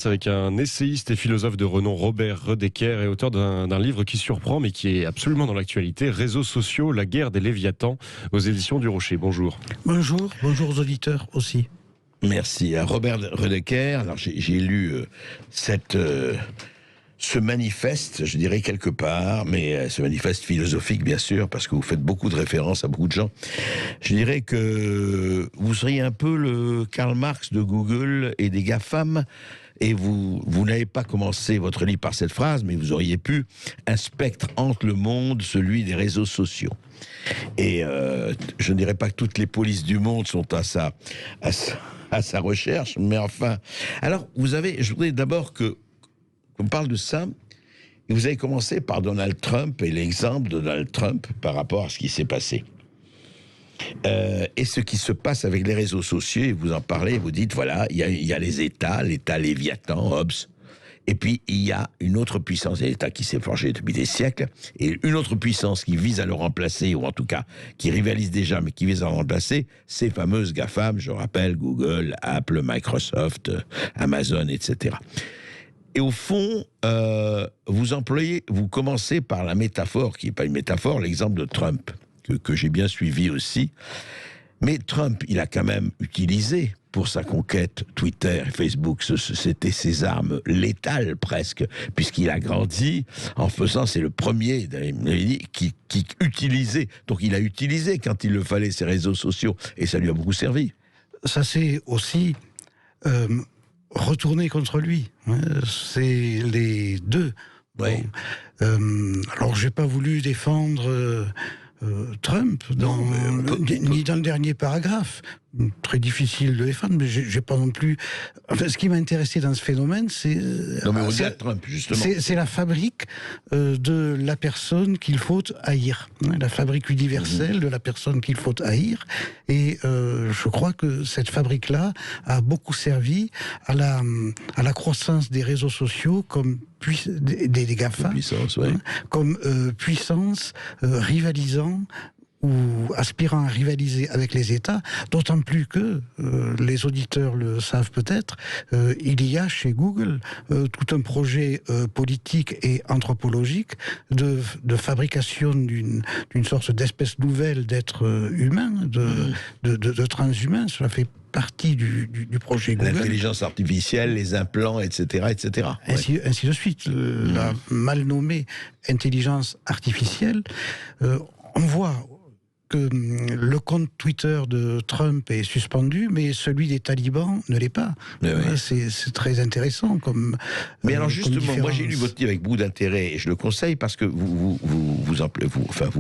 Avec un essayiste et philosophe de renom, Robert Redeker, est auteur d'un livre qui surprend mais qui est absolument dans l'actualité, Réseaux sociaux, la guerre des Léviathans, aux éditions du Rocher. Bonjour. Bonjour aux auditeurs aussi. Merci à Robert Redeker. Alors j'ai lu ce manifeste, je dirais quelque part, mais ce manifeste philosophique bien sûr, parce que vous faites beaucoup de références à beaucoup de gens. Je dirais que vous seriez un peu le Karl Marx de Google et des GAFAM. Et vous n'avez pas commencé votre livre par cette phrase, mais vous auriez pu: un spectre hante le monde, celui des réseaux sociaux. Et je ne dirais pas que toutes les polices du monde sont à sa recherche, mais enfin. Alors, je voudrais d'abord qu'on parle de ça. Et vous avez commencé par Donald Trump et l'exemple de Donald Trump par rapport à ce qui s'est passé. Et ce qui se passe avec les réseaux sociaux, et vous en parlez, vous dites, voilà, il y a les États, l'État Léviathan, Hobbes, et puis il y a une autre puissance, l'État qui s'est forgé depuis des siècles, et une autre puissance qui vise à le remplacer, ou en tout cas, qui rivalise déjà, mais qui vise à le remplacer, ces fameuses GAFAM, je rappelle, Google, Apple, Microsoft, Amazon, etc. Et au fond, vous commencez par la métaphore, qui n'est pas une métaphore, l'exemple de Trump, que j'ai bien suivi aussi. Mais Trump, il a quand même utilisé pour sa conquête Twitter et Facebook, c'était ses armes létales presque, puisqu'il a grandi en faisant, c'est le premier qui utilisait, donc il a utilisé quand il le fallait ces réseaux sociaux, et ça lui a beaucoup servi. Ça s'est aussi retourné contre lui, c'est les deux. Oui. Bon, alors j'ai pas voulu défendre Trump, ni dans le dernier paragraphe. Très difficile de défendre, mais j'ai pas non plus. Enfin, ce qui m'a intéressé dans ce phénomène, c'est. Non, mais au-delà de Trump, justement. C'est la fabrique de la personne qu'il faut haïr. La fabrique universelle de la personne qu'il faut haïr. Et je crois que cette fabrique-là a beaucoup servi à la croissance des réseaux sociaux comme des GAFA, comme puissance rivalisant ou aspirant à rivaliser avec les États, d'autant plus que, les auditeurs le savent peut-être, il y a chez Google tout un projet politique et anthropologique de fabrication d'une sorte d'espèce nouvelle d'être humain, de transhumain. Cela fait partie du projet Google. L'intelligence artificielle, les implants, etc., etc. Ainsi de suite. La mal nommée intelligence artificielle, on voit que le compte Twitter de Trump est suspendu, mais celui des talibans ne l'est pas. C'est très intéressant comme. Mais alors justement, moi j'ai lu votre livre avec beaucoup d'intérêt et je le conseille parce que vous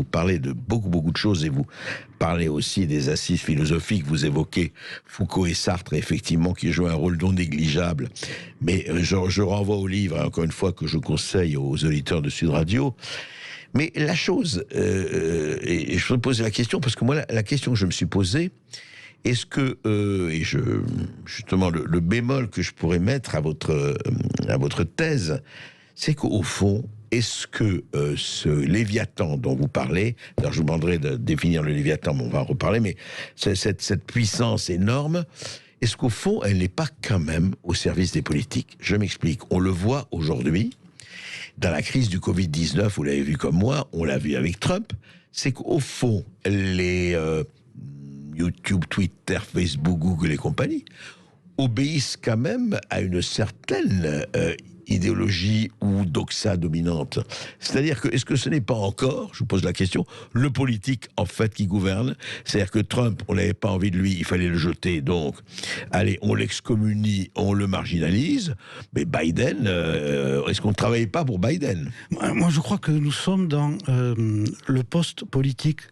parlez de beaucoup de choses et vous parlez aussi des assises philosophiques. Vous évoquez Foucault et Sartre, effectivement, qui jouent un rôle non négligeable. Mais je renvoie au livre, encore une fois, que je conseille aux auditeurs de Sud Radio. Mais la chose, et je voudrais poser la question, parce que moi, la question que je me suis posée, est-ce que, justement, le bémol que je pourrais mettre à votre thèse, c'est qu'au fond, est-ce que ce Léviathan dont vous parlez, alors je vous demanderai de définir le Léviathan, mais on va en reparler, mais cette puissance énorme, est-ce qu'au fond, elle n'est pas quand même au service des politiques? Je m'explique. On le voit aujourd'hui, dans la crise du Covid-19, vous l'avez vu comme moi, on l'a vu avec Trump, c'est qu'au fond, les YouTube, Twitter, Facebook, Google et compagnie obéissent quand même à une certaine idéologie ou doxa dominante. C'est-à-dire que, est-ce que ce n'est pas encore, je vous pose la question, le politique en fait qui gouverne? C'est-à-dire que Trump, on n'avait pas envie de lui, il fallait le jeter, donc allez, on l'excommunie, on le marginalise, mais Biden, est-ce qu'on ne travaillait pas pour Biden? Moi je crois que nous sommes dans le post-politique.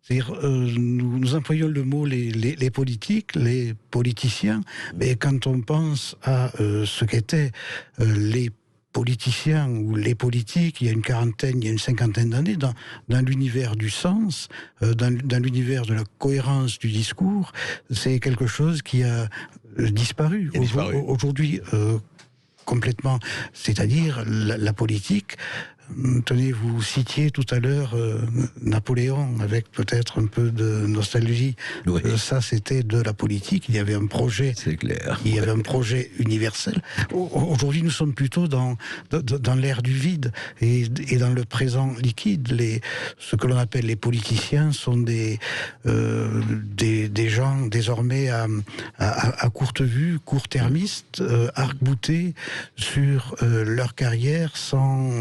C'est-à-dire, nous employons le mot les politiques, les politiciens, mais quand on pense à ce qu'étaient les politiciens ou les politiques, il y a une cinquantaine d'années, dans l'univers du sens, dans l'univers de la cohérence du discours, c'est quelque chose qui a disparu. Aujourd'hui, complètement. C'est-à-dire, la politique Tenez, vous citiez tout à l'heure Napoléon, avec peut-être un peu de nostalgie. Oui. Ça, c'était de la politique. Il y avait un projet. C'est clair. Il y avait un projet universel. Aujourd'hui, nous sommes plutôt dans l'ère du vide et dans le présent liquide. Ce que l'on appelle les politiciens sont des gens désormais à courte vue, court-termistes, arc-boutés sur leur carrière sans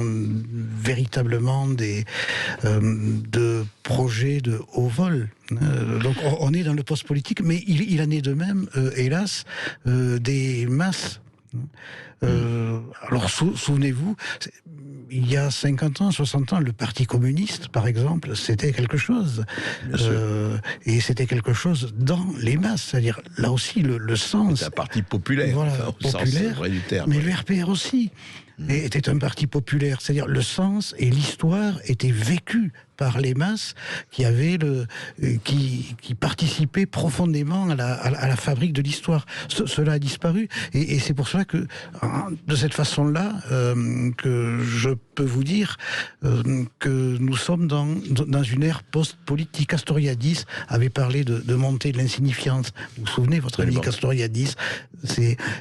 véritablement de projets de haut vol. Donc on est dans le post-politique, mais il en est de même, hélas, des masses. Alors souvenez-vous, il y a 50 ans, 60 ans, le Parti communiste, par exemple, c'était quelque chose. Et c'était quelque chose dans les masses. C'est-à-dire, là aussi, le sens... C'est un parti populaire, voilà, au populaire, sens vrai du terme. mais le RPR aussi était un parti populaire. C'est-à-dire, le sens et l'histoire étaient vécus par les masses qui avaient qui participaient profondément à la fabrique de l'histoire. Cela a disparu, et c'est pour cela que, de cette façon-là, que je peux vous dire que nous sommes dans une ère post-politique. Castoriadis avait parlé de montée de l'insignifiance. Vous vous souvenez, votre ami Castoriadis,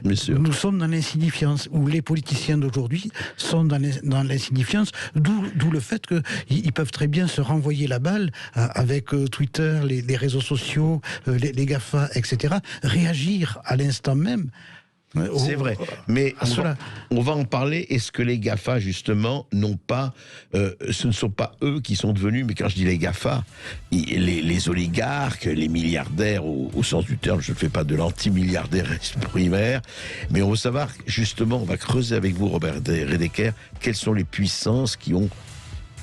nous sommes dans l'insignifiance, où les politiciens d'aujourd'hui sont dans l'insignifiance, d'où le fait qu'ils peuvent très bien se renvoyer la balle avec Twitter, les réseaux sociaux, les GAFA, etc., réagir à l'instant même. C'est vrai, mais on va en parler. Est-ce que les GAFA, justement, n'ont pas... ce ne sont pas eux qui sont devenus, mais quand je dis les GAFA, les oligarques, les milliardaires, au sens du terme, je ne fais pas de l'anti-milliardaire primaire, mais on veut savoir, justement, on va creuser avec vous, Robert Redeker, quelles sont les puissances qui ont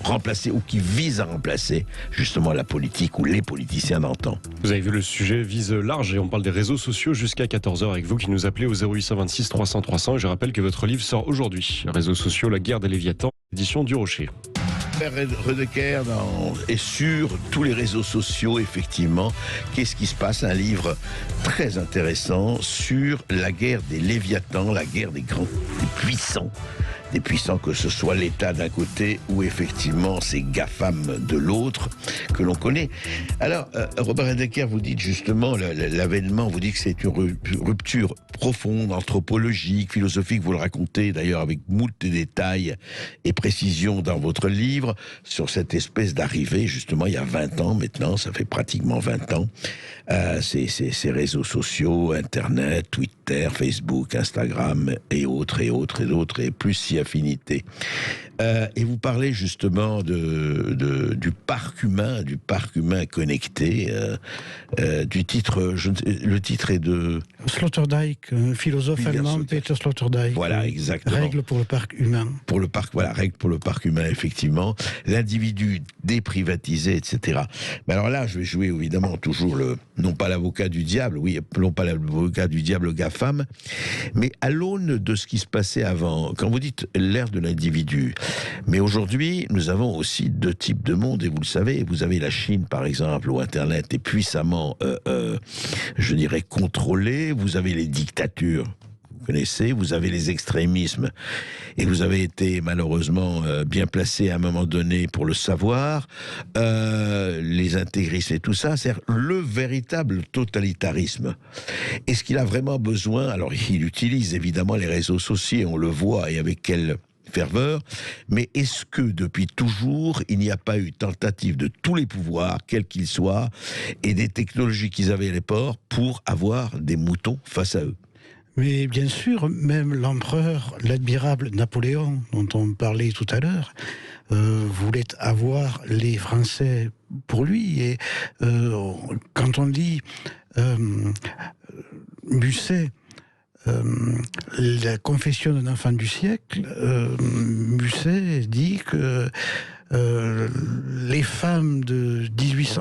remplacer ou qui vise à remplacer justement la politique ou les politiciens d'antan. Vous avez vu, le sujet vise large et on parle des réseaux sociaux jusqu'à 14h avec vous qui nous appelez au 0826 300 300. Et je rappelle que votre livre sort aujourd'hui. Réseaux sociaux, la guerre des Léviathans, édition du Rocher. Redeker est sur tous les réseaux sociaux, effectivement. Qu'est-ce qui se passe? Un livre très intéressant sur la guerre des Léviathans, la guerre des puissants, que ce soit l'État d'un côté ou effectivement ces GAFAM de l'autre que l'on connaît. Alors, Robert Redeker, vous dites justement, l'avènement, vous dites que c'est une rupture profonde, anthropologique, philosophique, vous le racontez d'ailleurs avec moult détails et précisions dans votre livre, sur cette espèce d'arrivée, justement, il y a 20 ans maintenant, ça fait pratiquement 20 ans, ces réseaux sociaux, Internet, Twitter, Facebook, Instagram et autres, et plus si affinité. Et vous parlez justement du parc humain connecté, du titre, le titre est de... Sloterdijk, un philosophe allemand, Peter Sloterdijk. Voilà, exactement. Règle pour le parc humain. Règle pour le parc humain, effectivement. L'individu déprivatisé, etc. Mais alors là, je vais jouer évidemment toujours non pas l'avocat du diable, GAFAM, mais à l'aune de ce qui se passait avant, quand vous dites l'ère de l'individu, mais aujourd'hui, nous avons aussi deux types de monde, et vous le savez, vous avez la Chine, par exemple, où Internet est puissamment, je dirais, contrôlé, vous avez les dictatures, vous connaissez, vous avez les extrémismes, et vous avez été malheureusement bien placé à un moment donné pour le savoir, les intégristes et tout ça, c'est le véritable totalitarisme. Est-ce qu'il a vraiment besoin, alors il utilise évidemment les réseaux sociaux, on le voit, et avec quelle ferveur, mais est-ce que depuis toujours il n'y a pas eu tentative de tous les pouvoirs, quels qu'ils soient, et des technologies qu'ils avaient à l'époque pour avoir des moutons face à eux? Mais bien sûr, même l'empereur, l'admirable Napoléon, dont on parlait tout à l'heure, voulait avoir les Français pour lui. Et quand on lit Musset, la confession d'un enfant du siècle, Musset dit que les femmes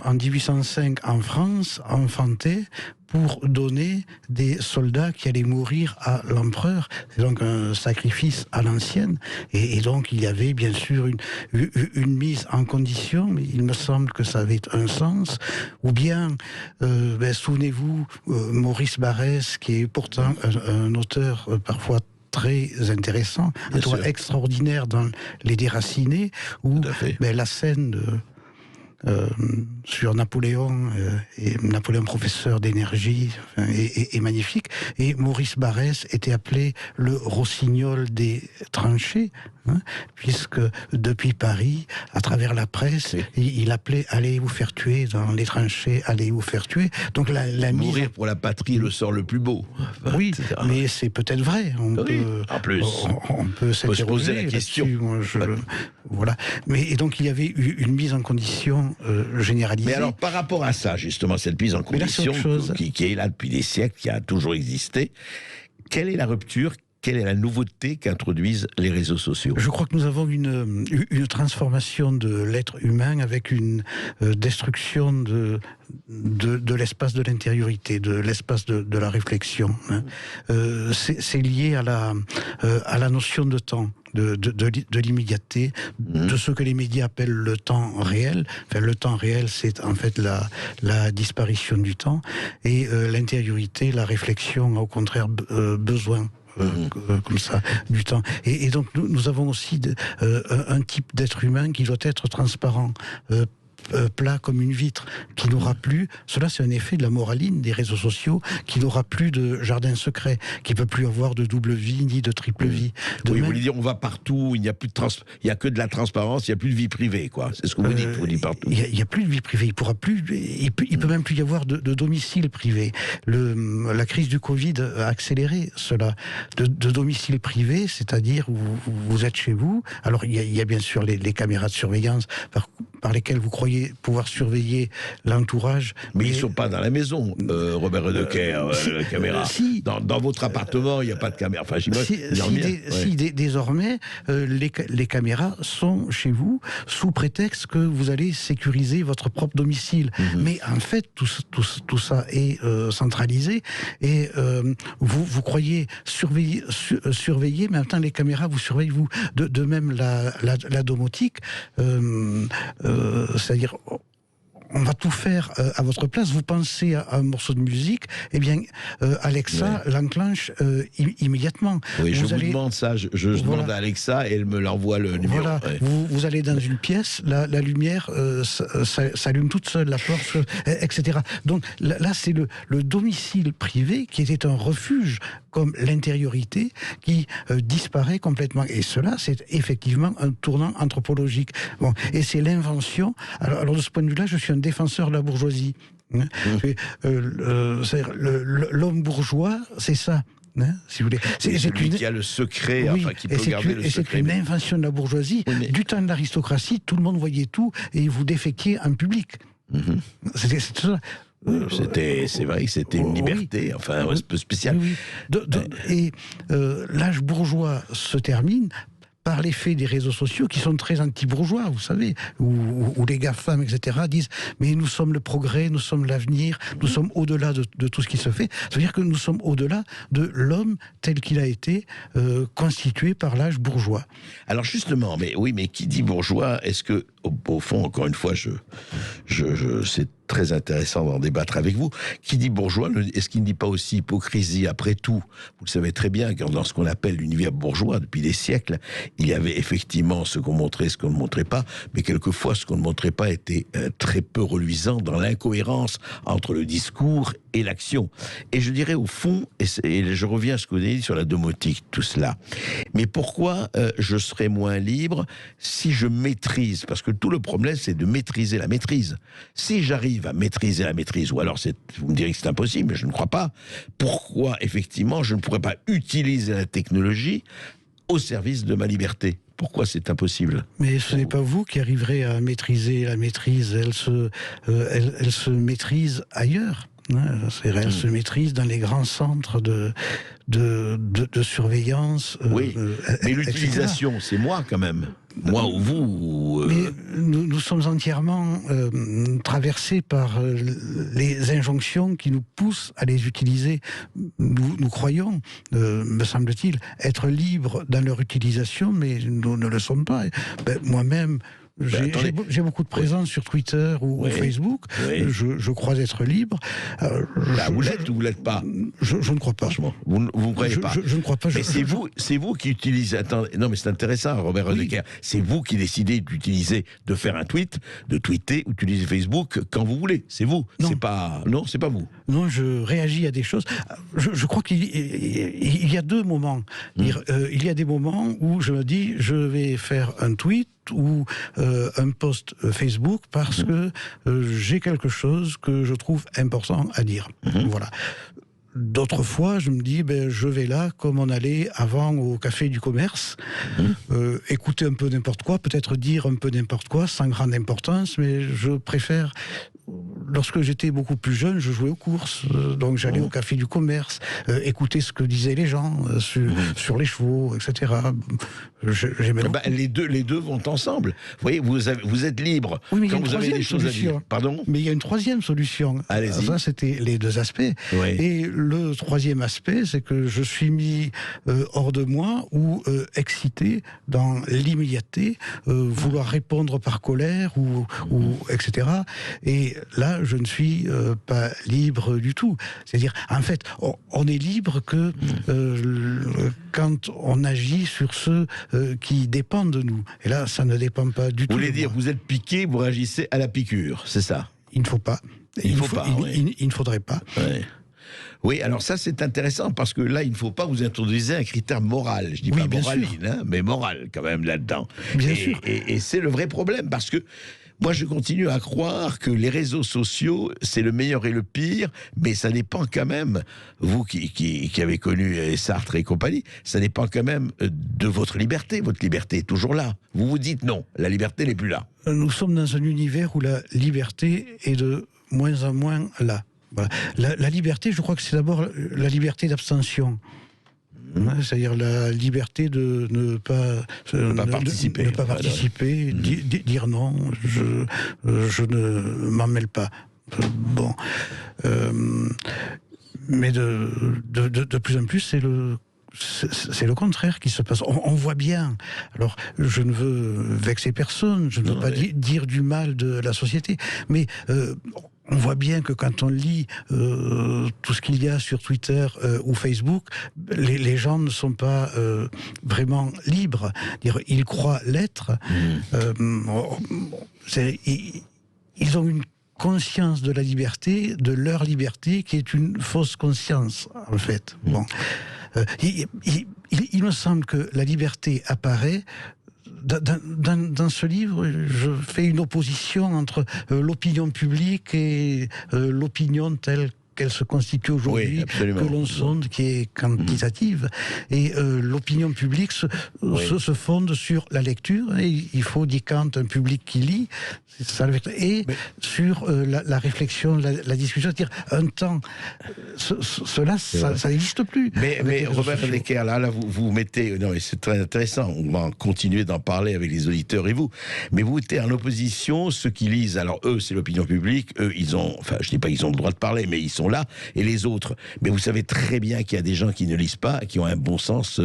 en 1805 en France enfantaient pour donner des soldats qui allaient mourir à l'empereur. C'est donc un sacrifice à l'ancienne. Et donc il y avait bien sûr une mise en condition, mais il me semble que ça avait un sens. Ou bien, souvenez-vous, Maurice Barrès, qui est pourtant un auteur parfois très intéressant, Bien un toit sûr. extraordinaire dans Les Déracinés, où Tout à fait. la scène sur Napoléon et Napoléon professeur d'énergie est magnifique, et Maurice Barrès était appelé le rossignol des tranchées, puisque depuis Paris, à travers la presse, il appelait « allez vous faire tuer dans les tranchées, allez vous faire tuer ». Donc la Mourir pour la patrie, le sort le plus beau. Enfin, oui, etc. mais c'est peut-être vrai. On peut, en plus. on peut se poser la question. Voilà. Mais et donc il y avait eu une mise en condition généralisée. Mais alors, par rapport à ça, justement, cette mise en Mais là, c'est condition autre chose. qui est là depuis des siècles, qui a toujours existé, quelle est la rupture, quelle est la nouveauté qu'introduisent les réseaux sociaux? Je crois que nous avons une transformation de l'être humain avec une destruction de l'espace de l'intériorité, de l'espace de la réflexion. C'est lié à la notion de temps, de l'immédiateté, de ce que les médias appellent le temps réel. Enfin, le temps réel, c'est en fait la disparition du temps, et l'intériorité, la réflexion a au contraire besoin comme ça, du temps. Et donc nous avons aussi un type d'être humain qui doit être transparent, plat comme une vitre, qui n'aura plus, cela c'est un effet de la moraline des réseaux sociaux, qui n'aura plus de jardin secret, qui ne peut plus avoir de double vie ni de triple vie. Oui, vous voulez dire on va partout, il n'y a plus il y a que de la transparence, il n'y a plus de vie privée, quoi. C'est ce que vous dites, vous dites partout. Il n'y a plus de vie privée, il peut même plus y avoir de domicile privé. La crise du Covid a accéléré cela. De domicile privé, c'est-à-dire où vous êtes chez vous. Alors il y a bien sûr les caméras de surveillance par lesquelles vous croyez pouvoir surveiller l'entourage. Mais ils ne sont pas dans la maison, Robert Redeker, la caméra. Si. Dans votre appartement, il n'y a pas de caméra. Enfin, désormais, les caméras sont chez vous, sous prétexte que vous allez sécuriser votre propre domicile. Mais en fait, tout ça est centralisé, et vous croyez surveiller, mais en même temps, les caméras vous surveillent, vous. De même, la domotique, c'est-à-dire on va tout faire à votre place. Vous pensez à un morceau de musique, eh bien, Alexa l'enclenche immédiatement. Oui, vous demande ça. Je demande à Alexa et elle me l'envoie le numéro. Voilà. Ouais. Vous allez dans une pièce, la lumière s'allume toute seule, la porte, etc. Donc là, c'est le domicile privé qui était un refuge, comme l'intériorité, qui disparaît complètement. Et cela, c'est effectivement un tournant anthropologique. Bon, et c'est l'invention. Alors de ce point de vue-là, je suis un défenseur de la bourgeoisie. L'homme bourgeois, c'est ça. Si vous voulez. C'est celui qui a le secret, enfin, qui peut garder le secret. C'est une invention de la bourgeoisie. Oui, du temps de l'aristocratie, tout le monde voyait tout et vous déféquiez en public. C'est ça. C'est vrai que c'était une liberté, enfin, un peu spéciale. Et l'âge bourgeois se termine par l'effet des réseaux sociaux qui sont très anti-bourgeois, vous savez, où les GAFAM, etc., disent « mais nous sommes le progrès, nous sommes l'avenir, nous sommes au-delà de tout ce qui se fait ». Ça veut dire que nous sommes au-delà de l'homme tel qu'il a été constitué par l'âge bourgeois. Alors justement, mais qui dit bourgeois, est-ce que, au fond, encore une fois, c'est très intéressant d'en débattre avec vous. Qui dit bourgeois, est-ce qu'il ne dit pas aussi hypocrisie? Après tout, vous le savez très bien, car dans ce qu'on appelle l'univers bourgeois, depuis des siècles, il y avait effectivement ce qu'on montrait, ce qu'on ne montrait pas, mais quelquefois, ce qu'on ne montrait pas était très peu reluisant dans l'incohérence entre le discours et l'action. Et je dirais au fond, et je reviens à ce que vous avez dit sur la domotique, tout cela, mais pourquoi je serais moins libre si je maîtrise? Parce que tout le problème, c'est de maîtriser la maîtrise. Si j'arrive à maîtriser la maîtrise, ou alors vous me direz que c'est impossible, mais je ne crois pas, pourquoi effectivement je ne pourrais pas utiliser la technologie au service de ma liberté? Pourquoi c'est impossible? Mais ce n'est pas vous qui arriverez à maîtriser la maîtrise, elle se maîtrise ailleurs. Elle se maîtrise dans les grands centres de surveillance. Oui, mais l'utilisation, c'est moi quand même. Moi ou vous. Mais nous sommes entièrement traversés par les injonctions qui nous poussent à les utiliser. Nous croyons, me semble-t-il, être libres dans leur utilisation, mais nous ne le sommes pas. Moi-même, J'ai beaucoup de présence sur Twitter ou Facebook. Oui. Je crois être libre. Vous l'êtes ou vous l'êtes pas? Je ne crois pas. Franchement, vous ne croyez pas. Je ne crois pas. Mais c'est vous qui utilisez. Attendez, non, mais c'est intéressant, Robert Rodecker. C'est vous qui décidez d'utiliser, de faire un tweet, de tweeter ou d'utiliser Facebook quand vous voulez. C'est vous. Non. C'est pas vous. Non, je réagis à des choses. Je crois qu'il y a deux moments. Il y a des moments où je me dis, je vais faire un tweet ou un post Facebook parce que j'ai quelque chose que je trouve important à dire. Voilà. D'autres fois, je me dis, je vais là, comme on allait avant au café du commerce, écouter un peu n'importe quoi, peut-être dire un peu n'importe quoi, sans grande importance, mais je préfère... Lorsque j'étais beaucoup plus jeune, je jouais aux courses, donc j'allais au café du commerce, écouter ce que disaient les gens sur les chevaux, etc. J'aimais les deux vont ensemble. Vous voyez, vous êtes libre quand vous avez des choses à dire. Pardon ? Mais il y a une troisième solution. Allez-y. Ça, c'était les deux aspects. Oui. Et le troisième aspect, c'est que je suis mis hors de moi ou excité dans l'immédiateté, vouloir répondre par colère ou etc. Et là, je ne suis pas libre du tout. C'est-à-dire, en fait, on est libre que quand on agit sur ceux qui dépendent de nous. Et là, ça ne dépend pas du tout. Vous voulez dire, vous êtes piqué, vous réagissez à la piqûre, c'est ça ? Il ne faut pas. Il ne faudrait pas. Ouais. Oui, alors ça c'est intéressant parce que là il ne faut pas vous introduire un critère moral. Je dis pas moraline, mais moral quand même là-dedans. Bien sûr. Et c'est le vrai problème parce que moi, je continue à croire que les réseaux sociaux, c'est le meilleur et le pire, mais ça dépend quand même, vous qui avez connu Sartre et compagnie, ça dépend quand même de votre liberté. Votre liberté est toujours là. Vous vous dites non, la liberté n'est plus là. Nous sommes dans un univers où la liberté est de moins en moins là. Voilà. La liberté, je crois que c'est d'abord la liberté d'abstention. C'est-à-dire la liberté de ne pas participer, dire non, je ne m'en mêle pas. Bon. Mais de plus en plus, c'est le contraire qui se passe. On voit bien. Alors, je ne veux vexer personne, je ne veux pas dire du mal de la société, mais on voit bien que quand on lit tout ce qu'il y a sur Twitter ou Facebook, les gens ne sont pas vraiment libres. Ils croient l'être. Ils ont une conscience de la liberté, de leur liberté, qui est une fausse conscience, en fait. Bon. Il me semble que la liberté apparaît. Dans ce livre, je fais une opposition entre l'opinion publique et l'opinion telle qu'elle se constitue aujourd'hui, que l'on sonde, qui est quantitative. Et l'opinion publique se fonde sur la lecture, et il faut, dit Kant, un public qui lit, sur la réflexion, la discussion, c'est-à-dire un temps. Cela, ça n'existe plus. Mais Robert Rodecker, là vous mettez... Non, c'est très intéressant, on va continuer d'en parler avec les auditeurs et vous. Mais vous mettez en opposition ceux qui lisent, alors eux, c'est l'opinion publique, eux, ils ont... Enfin, je dis pas qu'ils ont le droit de parler, mais ils sont là, et les autres. Mais vous savez très bien qu'il y a des gens qui ne lisent pas, qui ont un bon sens,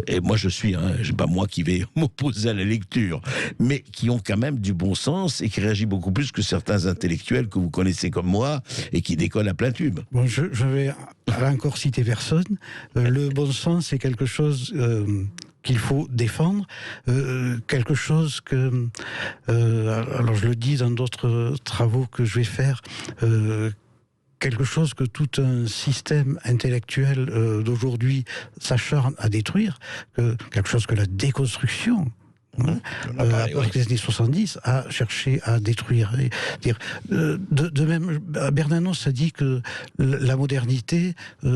et moi je suis, pas moi qui vais m'opposer à la lecture, mais qui ont quand même du bon sens et qui réagissent beaucoup plus que certains intellectuels que vous connaissez comme moi et qui décollent à plein tube. Bon, je vais encore citer personne. Le bon sens, c'est quelque chose qu'il faut défendre, quelque chose que... alors je le dis dans d'autres travaux que je vais faire, quelque chose que tout un système intellectuel d'aujourd'hui s'acharne à détruire, quelque chose que la déconstruction, à partir des années 70, a cherché à détruire. De même, Bernanos a dit que la modernité,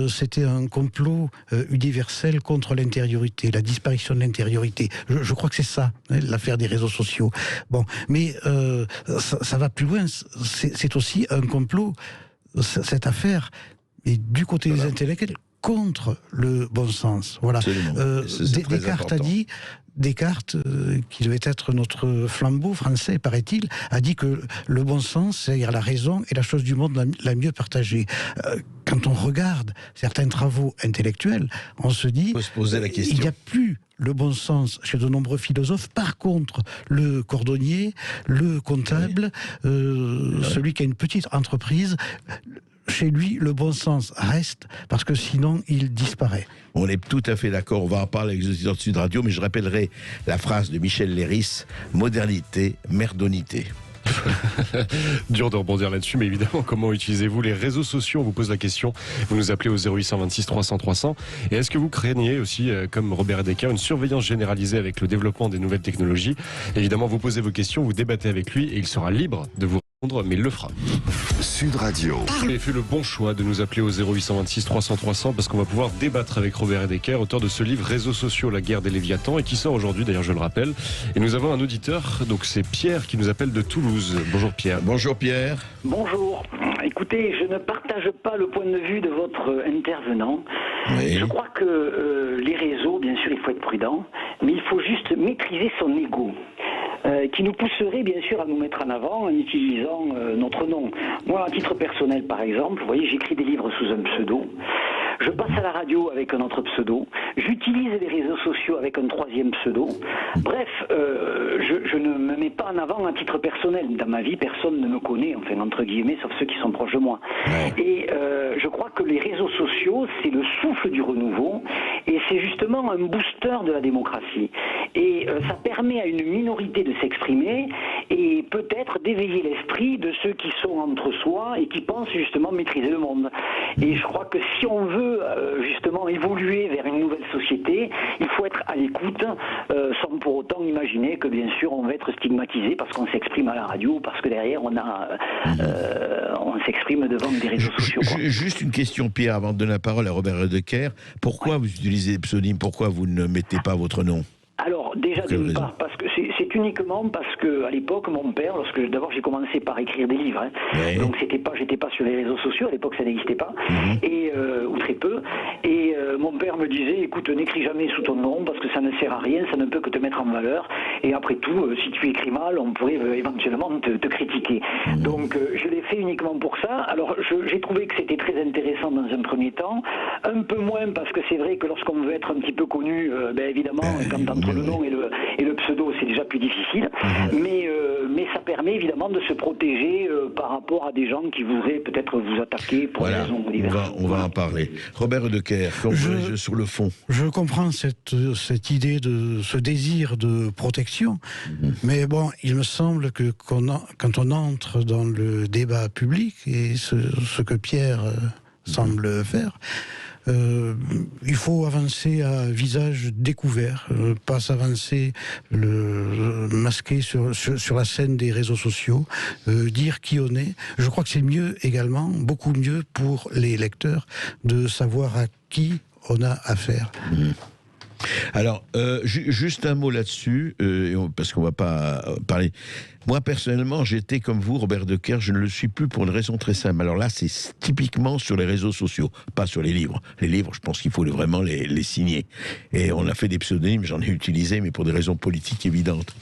c'était un complot universel contre l'intériorité, la disparition de l'intériorité. Je crois que c'est ça, l'affaire des réseaux sociaux. Bon, mais ça va plus loin. C'est aussi un complot, cette affaire, et du côté des intellectuels, contre le bon sens. Voilà. Descartes a dit, qui devait être notre flambeau français, paraît-il, a dit que le bon sens, c'est-à-dire la raison, est la chose du monde la mieux partagée. Quand on regarde certains travaux intellectuels, on se dit, il faut se poser la question. Il n'y a plus le bon sens chez de nombreux philosophes. Par contre, le cordonnier, le comptable, celui qui a une petite entreprise, chez lui, le bon sens reste, parce que sinon, il disparaît. On est tout à fait d'accord, on va en parler avec les auditeurs de Sud Radio, mais je rappellerai la phrase de Michel Léris, modernité, merdonité. Dur de rebondir là-dessus, mais évidemment, comment utilisez-vous les réseaux sociaux? On vous pose la question. Vous nous appelez au 0826 300 300. Et est-ce que vous craignez aussi, comme Robert Decker, une surveillance généralisée avec le développement des nouvelles technologies? Évidemment, vous posez vos questions, vous débattez avec lui et il sera libre de vous répondre, mais il le fera. Sud Radio. Vous avez fait le bon choix de nous appeler au 0826 300 300 parce qu'on va pouvoir débattre avec Robert Decker, auteur de ce livre Réseaux sociaux, la guerre des Léviathans, et qui sort aujourd'hui, d'ailleurs je le rappelle. Et nous avons un auditeur, donc c'est Pierre qui nous appelle de Toulouse. Bonjour Pierre. Bonjour Pierre. Bonjour. Écoutez, je ne partage pas le point de vue de votre intervenant. Oui. Je crois que les réseaux, bien sûr, il faut être prudent, mais il faut juste maîtriser son ego. Qui nous pousserait bien sûr à nous mettre en avant en utilisant notre nom. Moi, à titre personnel, par exemple, vous voyez, j'écris des livres sous un pseudo. Je passe à la radio avec un autre pseudo. J'utilise les réseaux sociaux avec un troisième pseudo. Bref, je ne me mets pas en avant à titre personnel. Dans ma vie, personne ne me connaît, enfin, entre guillemets, sauf ceux qui sont proches de moi. Ouais. Et je crois que les réseaux sociaux, c'est le souffle du renouveau et c'est justement un booster de la démocratie. Et ça permet à une minorité de s'exprimer et peut-être d'éveiller l'esprit de ceux qui sont entre soi et qui pensent justement maîtriser le monde. Et je crois que si on veut justement évoluer vers une nouvelle société, il faut être à l'écoute sans pour autant imaginer que bien sûr on va être stigmatisé parce qu'on s'exprime à la radio, parce que derrière on s'exprime devant des réseaux sociaux. Juste une question Pierre, avant de donner la parole à Robert Decker. Pourquoi vous utilisez des pseudonymes? Pourquoi vous ne mettez pas votre nom? Alors déjà d'une part parce que c'est uniquement parce que à l'époque mon père, lorsque d'abord j'ai commencé par écrire des livres, hein, ouais. Donc j'étais pas sur les réseaux sociaux, à l'époque ça n'existait pas, et ou très peu, et mon père me disait écoute, n'écris jamais sous ton nom parce que ça ne sert à rien, ça ne peut que te mettre en valeur, et après tout si tu écris mal on pourrait éventuellement te critiquer. Donc je l'ai fait uniquement pour ça. Alors j'ai trouvé que c'était très intéressant dans un premier temps, un peu moins parce que c'est vrai que lorsqu'on veut être un petit peu connu, évidemment quand entre le nom et le pseudo c'est déjà plus difficile, mais ça permet évidemment de se protéger par rapport à des gens qui voudraient peut-être vous attaquer pour des raisons diverses. On va en parler. Robert Decker, sur le fond. Je comprends cette idée de ce désir de protection, mais bon, il me semble que quand on entre dans le débat public, et ce que Pierre semble faire, il faut avancer à visage découvert, pas s'avancer masqué sur la scène des réseaux sociaux, dire qui on est. Je crois que c'est mieux également, beaucoup mieux pour les lecteurs de savoir à qui on a affaire. Alors, juste un mot là-dessus, parce qu'on ne va pas parler. Moi, personnellement, j'étais comme vous, Robert Decker, je ne le suis plus pour une raison très simple. Alors là, c'est typiquement sur les réseaux sociaux, pas sur les livres. Les livres, je pense qu'il faut vraiment les signer. Et on a fait des pseudonymes, j'en ai utilisé, mais pour des raisons politiques évidentes.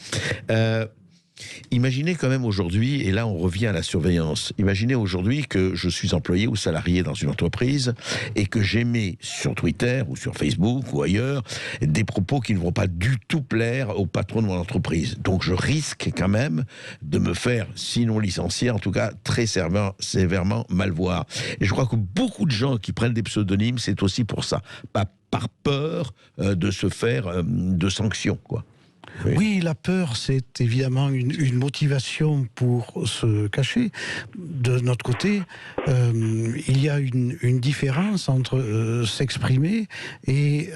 Imaginez quand même aujourd'hui, et là on revient à la surveillance, imaginez aujourd'hui que je suis employé ou salarié dans une entreprise et que j'émets sur Twitter ou sur Facebook ou ailleurs des propos qui ne vont pas du tout plaire au patron de mon entreprise. Donc je risque quand même de me faire, sinon licencier, en tout cas très sévèrement mal voir. Et je crois que beaucoup de gens qui prennent des pseudonymes, c'est aussi pour ça, pas par peur de se faire de sanctions, quoi. Oui, la peur, c'est évidemment une motivation pour se cacher. De notre côté, il y a une différence entre s'exprimer et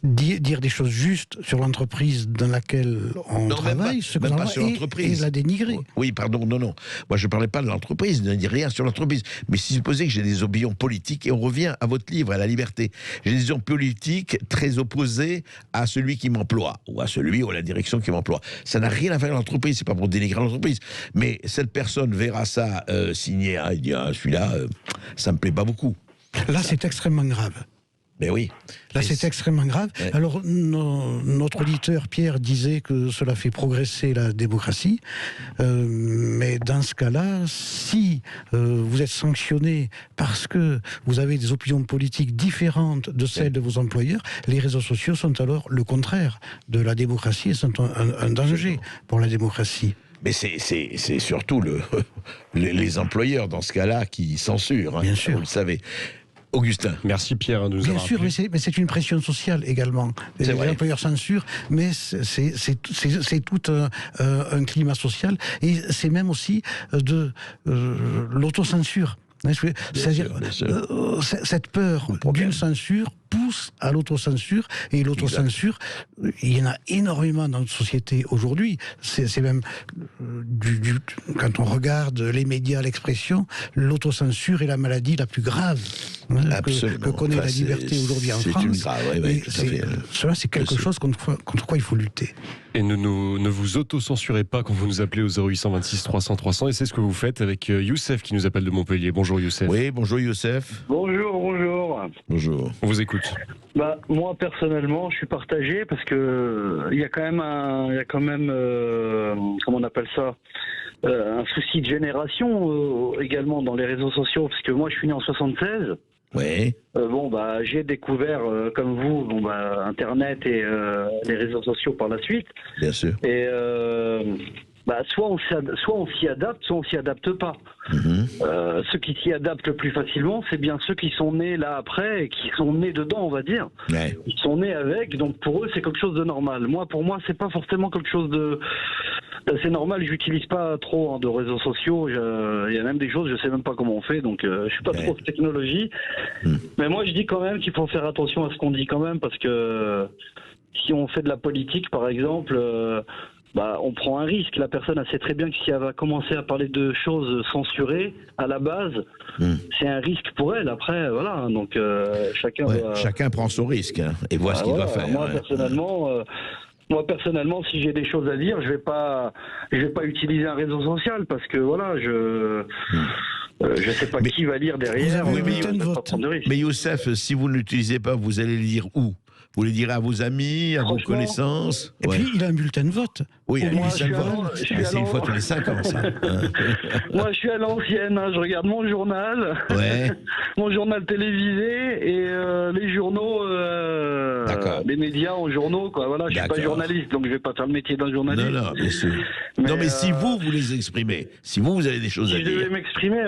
dire des choses justes sur l'entreprise dans laquelle on travaille, même pas sur l'entreprise. Et la dénigrer. Oui, pardon, non. Moi, je ne parlais pas de l'entreprise, je ne dis rien sur l'entreprise. Mais si supposez que j'ai des opinions politiques, et on revient à votre livre, à la liberté, j'ai des opinions politiques très opposées à celui qui m'emploie, ou à celui ou à la direction qui m'emploie. Ça n'a rien à faire avec l'entreprise, c'est pas pour dénigrer l'entreprise. Mais cette personne verra ça signé, il dit celui-là, ça me plaît pas beaucoup. Là, c'est extrêmement grave. Mais oui. Là, c'est extrêmement grave. Ouais. Alors, notre auditeur Pierre disait que cela fait progresser la démocratie. Mais dans ce cas-là, si vous êtes sanctionné parce que vous avez des opinions politiques différentes de celles de vos employeurs, les réseaux sociaux sont alors le contraire de la démocratie et sont un danger pour la démocratie. Mais c'est surtout les employeurs, dans ce cas-là, qui censurent. Hein, Bien sûr. vous le savez. Augustin. Merci Pierre de nous Bien avoir sûr, appelé. mais c'est une pression sociale également. C'est Les vrai. employeurs censurent, mais c'est tout un climat social. Et c'est même aussi de l'autocensure. C'est-à-dire, bien sûr. cette peur problème. d'une censure pousse à l'autocensure, et l'autocensure, il y en a énormément dans notre société aujourd'hui. C'est même, quand on regarde les médias, l'expression, l'autocensure est la maladie la plus grave que connaît la liberté aujourd'hui en France. C'est une grave, oui, tout à fait. Cela, c'est quelque chose contre quoi il faut lutter. Et ne vous auto-censurez pas quand vous nous appelez au 0826 300 300, et c'est ce que vous faites avec Youssef qui nous appelle de Montpellier. Bonjour Youssef. Oui, bonjour Youssef. Bonjour. Bonjour. On vous écoute. Moi personnellement, je suis partagé parce que il y a quand même comment on appelle ça, un souci de génération également dans les réseaux sociaux, parce que moi je suis né en 76. Oui. J'ai découvert comme vous Internet et les réseaux sociaux par la suite. Bien sûr. Et soit on s'y adapte, soit on s'y adapte pas. Ceux qui s'y adaptent le plus facilement, c'est bien ceux qui sont nés là après et qui sont nés dedans, on va dire. Ouais. Ils sont nés avec, donc pour eux c'est quelque chose de normal. Pour moi c'est pas forcément quelque chose c'est normal. J'utilise pas trop de réseaux sociaux. Il y a même des choses je sais même pas comment on fait, donc je suis pas trop de technologie. Mais moi je dis quand même qu'il faut faire attention à ce qu'on dit quand même, parce que si on fait de la politique par exemple. On prend un risque. La personne, elle sait très bien que si elle va commencer à parler de choses censurées, à la base, c'est un risque pour elle. Après, voilà. Donc, chacun doit... Chacun prend son risque et voit ce qu'il doit faire. Moi, personnellement, si j'ai des choses à dire, je vais pas utiliser un réseau social, parce que voilà, je sais pas qui va lire derrière. Vous avez je vais pas prendre de risque. Mais Youssef, si vous ne l'utilisez pas, vous allez le dire où? Vous le direz à vos amis, à vos Franchement, connaissances? Et puis, il a un bulletin de vote. Oui, moi, c'est une fois tous les 5 ans, ça. Moi, je suis à l'ancienne. Je regarde mon journal, mon journal télévisé et les journaux, les médias en journaux, quoi. Voilà, je suis pas journaliste, donc je vais pas faire le métier d'un journaliste. Non, bien sûr. Mais si vous les exprimez, si vous avez des choses à dire. Si je devais m'exprimer,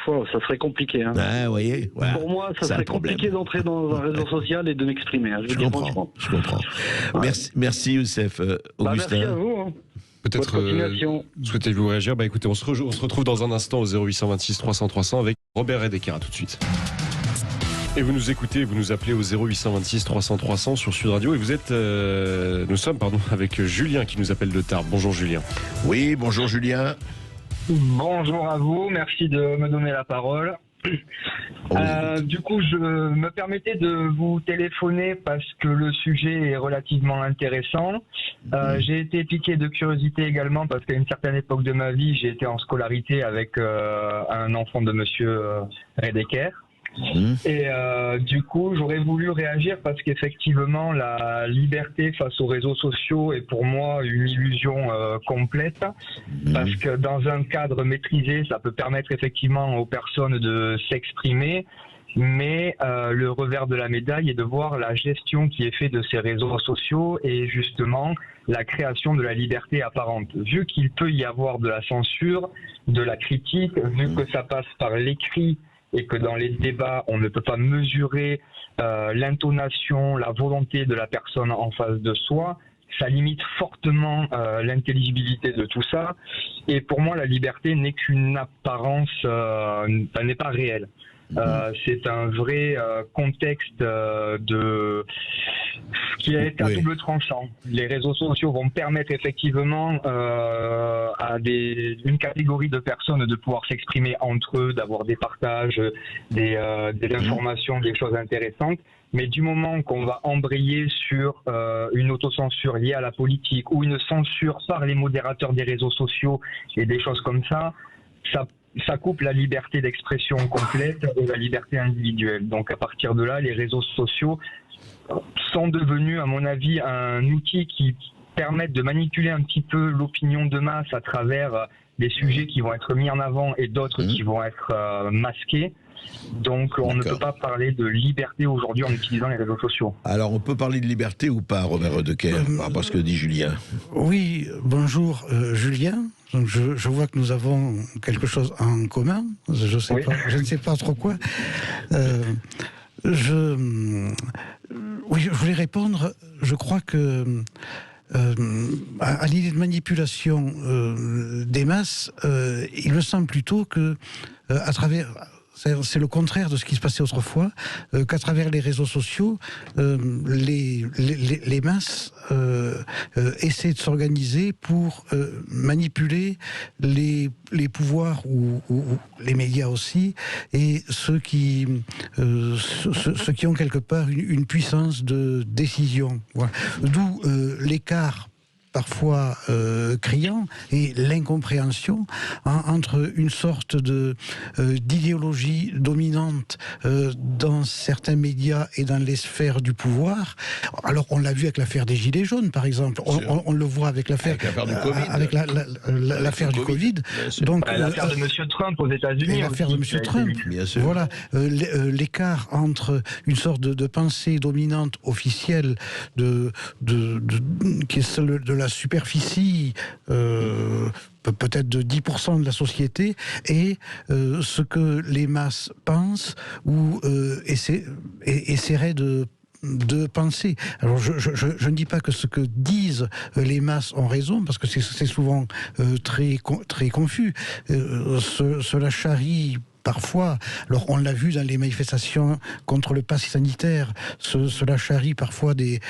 ça serait compliqué. Hein. Ah, voyez. Voilà. Pour moi, ça serait compliqué d'entrer dans un réseau social et de m'exprimer. Hein, je comprends. Ouais. Merci Youssef. Augustin. Merci à vous. Hein. Peut-être souhaitez-vous réagir? Écoutez, on se retrouve dans un instant au 0826 300 300 avec Robert Redeker. À tout de suite. Et vous nous écoutez, vous nous appelez au 0826 300 300 sur Sud Radio, et nous sommes avec Julien qui nous appelle de Tarbes. Bonjour Julien. Oui, bonjour Julien. Bonjour à vous, merci de me donner la parole. Du coup, je me permettais de vous téléphoner parce que le sujet est relativement intéressant. J'ai été piqué de curiosité également parce qu'à une certaine époque de ma vie, j'ai été en scolarité avec un enfant de monsieur Redeker. Et du coup, j'aurais voulu réagir parce qu'effectivement, la liberté face aux réseaux sociaux est pour moi une illusion complète. Parce que dans un cadre maîtrisé, ça peut permettre effectivement aux personnes de s'exprimer. Mais le revers de la médaille est de voir la gestion qui est faite de ces réseaux sociaux et justement la création de la liberté apparente. Vu qu'il peut y avoir de la censure, de la critique, vu que ça passe par l'écrit, et que dans les débats, on ne peut pas mesurer l'intonation, la volonté de la personne en face de soi, ça limite fortement l'intelligibilité de tout ça. Et pour moi, la liberté n'est qu'une apparence, elle n'est pas réelle. C'est un vrai contexte qui est à double tranchant. Les réseaux sociaux vont permettre effectivement à une catégorie de personnes de pouvoir s'exprimer entre eux, d'avoir des partages, des informations, des choses intéressantes. Mais du moment qu'on va embrayer sur une autocensure liée à la politique ou une censure par les modérateurs des réseaux sociaux et des choses comme ça, ça ça coupe la liberté d'expression complète et la liberté individuelle. Donc à partir de là, les réseaux sociaux sont devenus, à mon avis, un outil qui permet de manipuler un petit peu l'opinion de masse à travers des sujets qui vont être mis en avant et d'autres qui vont être masqués. Donc on ne peut pas parler de liberté aujourd'hui en utilisant les réseaux sociaux. Alors on peut parler de liberté ou pas, Robert Redeker, par rapport à ce que dit Julien? Oui, bonjour Julien. Donc je vois que nous avons quelque chose en commun. Je ne sais pas trop quoi. Je voulais répondre. Je crois que à l'idée de manipulation des masses, il me semble plutôt que à travers... C'est le contraire de ce qui se passait autrefois, qu'à travers les réseaux sociaux, les masses essaient de s'organiser pour manipuler les pouvoirs ou les médias aussi, et ceux qui ont quelque part une puissance de décision. Voilà. D'où l'écart parfois criant, et l'incompréhension entre une sorte d'idéologie dominante dans certains médias et dans les sphères du pouvoir. Alors on l'a vu avec l'affaire des Gilets jaunes, par exemple. On le voit avec l'affaire du Covid. Avec l'affaire du Covid. Donc l'affaire de Monsieur Trump aux États-Unis. L'affaire de Monsieur Trump. Bien sûr. Voilà, l'écart entre une sorte de pensée dominante officielle qui est celle de la superficie, peut-être de 10% de la société, et ce que les masses pensent ou essaieraient de penser. Alors je ne dis pas que ce que disent les masses ont raison, parce que c'est souvent très confus. Cela charrie parfois, alors on l'a vu dans les manifestations contre le pass sanitaire, cela charrie parfois des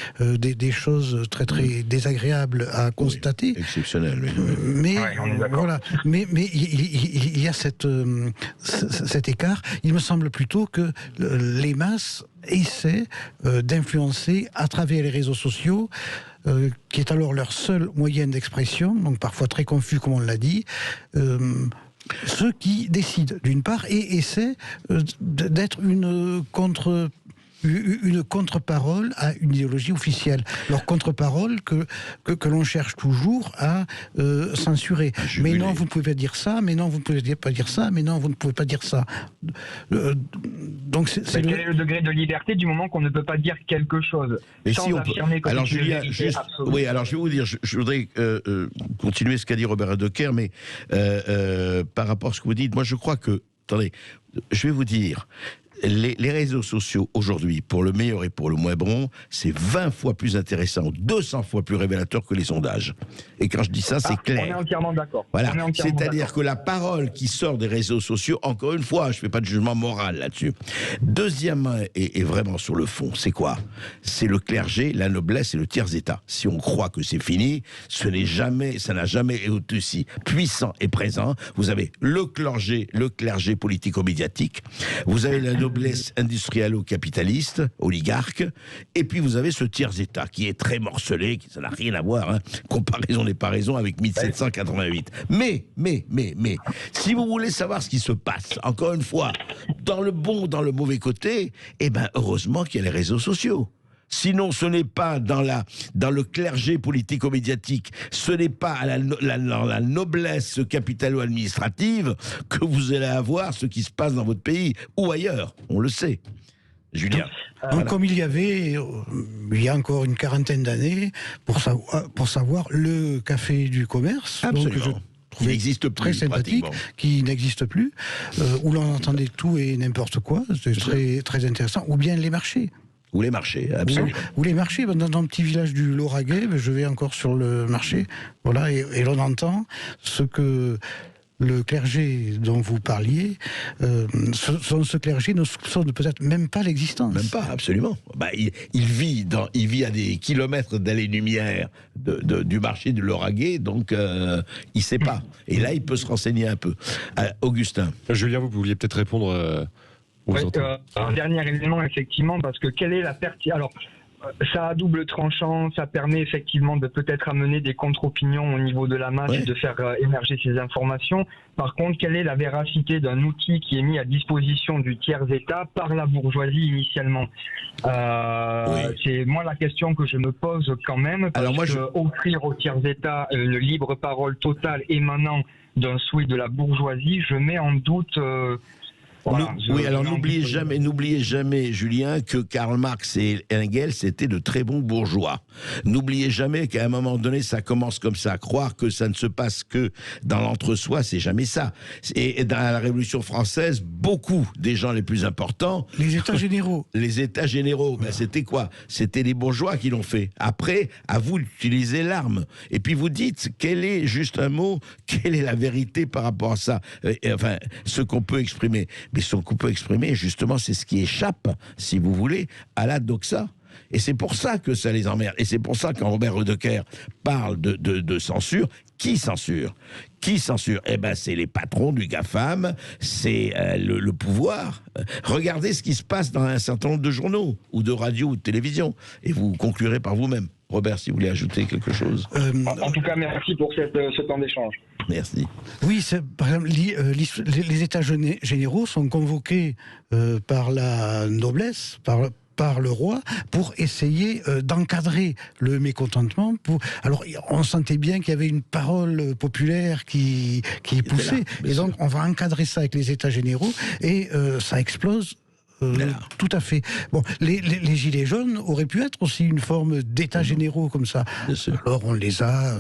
choses très très désagréables à constater. Oui, exceptionnel. Oui. Mais voilà, mais il y a cet écart. Il me semble plutôt que les masses essaient d'influencer à travers les réseaux sociaux, qui est alors leur seul moyen d'expression, donc parfois très confus comme on l'a dit, ceux qui décident d'une part et essaient d'être une contre-parole à une idéologie officielle. Leur contre-parole que l'on cherche toujours à censurer. Mais non, vous ne pouvez pas dire ça, mais non, vous ne pouvez pas dire ça, mais non, vous ne pouvez pas dire ça. Donc quel est le degré de liberté du moment qu'on ne peut pas dire quelque chose sans affirmer que alors Julien, oui, alors je vais vous dire, je voudrais continuer ce qu'a dit Robert Redeker, mais par rapport à ce que vous dites, moi je crois que, attendez, je vais vous dire, les réseaux sociaux aujourd'hui, pour le meilleur et pour le moins bon, c'est 20 fois plus intéressant, 200 fois plus révélateur que les sondages. Et quand je dis ça, c'est clair. On est entièrement d'accord. Voilà, c'est-à-dire que la parole qui sort des réseaux sociaux, encore une fois, je ne fais pas de jugement moral là-dessus. Deuxièmement, et vraiment sur le fond, c'est quoi? C'est le clergé, la noblesse et le tiers-état. Si on croit que c'est fini, ça n'a jamais été aussi puissant et présent. Vous avez le clergé politico-médiatique, vous avez la noblesse industrialo-capitaliste, oligarque, et puis vous avez ce tiers-état qui est très morcelé, ça n'a rien à voir, hein. Comparaison n'est pas raison avec 1788. Mais, si vous voulez savoir ce qui se passe, encore une fois, dans le bon, dans le mauvais côté, eh ben heureusement qu'il y a les réseaux sociaux. Sinon, ce n'est pas dans le clergé politico-médiatique, ce n'est pas à la noblesse capitalo-administrative que vous allez avoir ce qui se passe dans votre pays ou ailleurs. On le sait. Julien. Donc, comme il y a encore une quarantaine d'années, pour savoir le café du commerce. Absolument. Donc, qui n'existe plus, très sympathique, qui n'existe plus, où l'on entendait tout et n'importe quoi. C'est très, très intéressant. Ou bien les marchés. Ou les marchés, absolument. Ou les marchés, dans un petit village du Lauragais, je vais encore sur le marché, voilà, et l'on entend ce que le clergé dont vous parliez, ce clergé ne soupçonne peut-être même pas l'existence. Même pas, absolument. Bah, il vit à des kilomètres d'allées-lumière du marché du Lauragais, donc il ne sait pas. Et là, il peut se renseigner un peu. Augustin. Julien, vous vouliez peut-être répondre... un dernier élément, effectivement, parce que quelle est la pertinence... Alors, ça a double tranchant, ça permet effectivement de peut-être amener des contre-opinions au niveau de la masse et de faire émerger ces informations. Par contre, quelle est la véracité d'un outil qui est mis à disposition du tiers-État par la bourgeoisie initialement? C'est moi la question que je me pose quand même, parce offrir au tiers-État une libre parole totale émanant d'un souhait de la bourgeoisie, je mets en doute... alors n'oubliez jamais, Julien, que Karl Marx et Engels étaient de très bons bourgeois. N'oubliez jamais qu'à un moment donné, ça commence comme ça. Croire que ça ne se passe que dans l'entre-soi, c'est jamais ça. Et dans la Révolution française, beaucoup des gens les plus importants... Les États généraux. Les États généraux, c'était quoi? C'était les bourgeois qui l'ont fait. Après, à vous d'utiliser l'arme. Et puis vous dites, quel est, juste un mot, quelle est la vérité par rapport à ça? Enfin, ce qu'on peut exprimer. Mais ce qu'on peut exprimer, justement, c'est ce qui échappe, si vous voulez, à la doxa. Et c'est pour ça que ça les emmerde. Et c'est pour ça, quand Robert Redeker parle de censure, qui censure? Qui censure? Eh ben, c'est les patrons du GAFAM, c'est le pouvoir. Regardez ce qui se passe dans un certain nombre de journaux, ou de radio, ou de télévision. Et vous conclurez par vous-même. Robert, si vous voulez ajouter quelque chose. En tout cas, merci pour ce temps d'échange. Merci. Oui, par exemple, les États généraux sont convoqués par la noblesse, par le roi, pour essayer d'encadrer le mécontentement. Alors, on sentait bien qu'il y avait une parole populaire qui poussait. Et donc, on va encadrer ça avec les États généraux, et ça explose. Tout à fait. Bon, les gilets jaunes auraient pu être aussi une forme d'états généraux comme ça. Alors on les a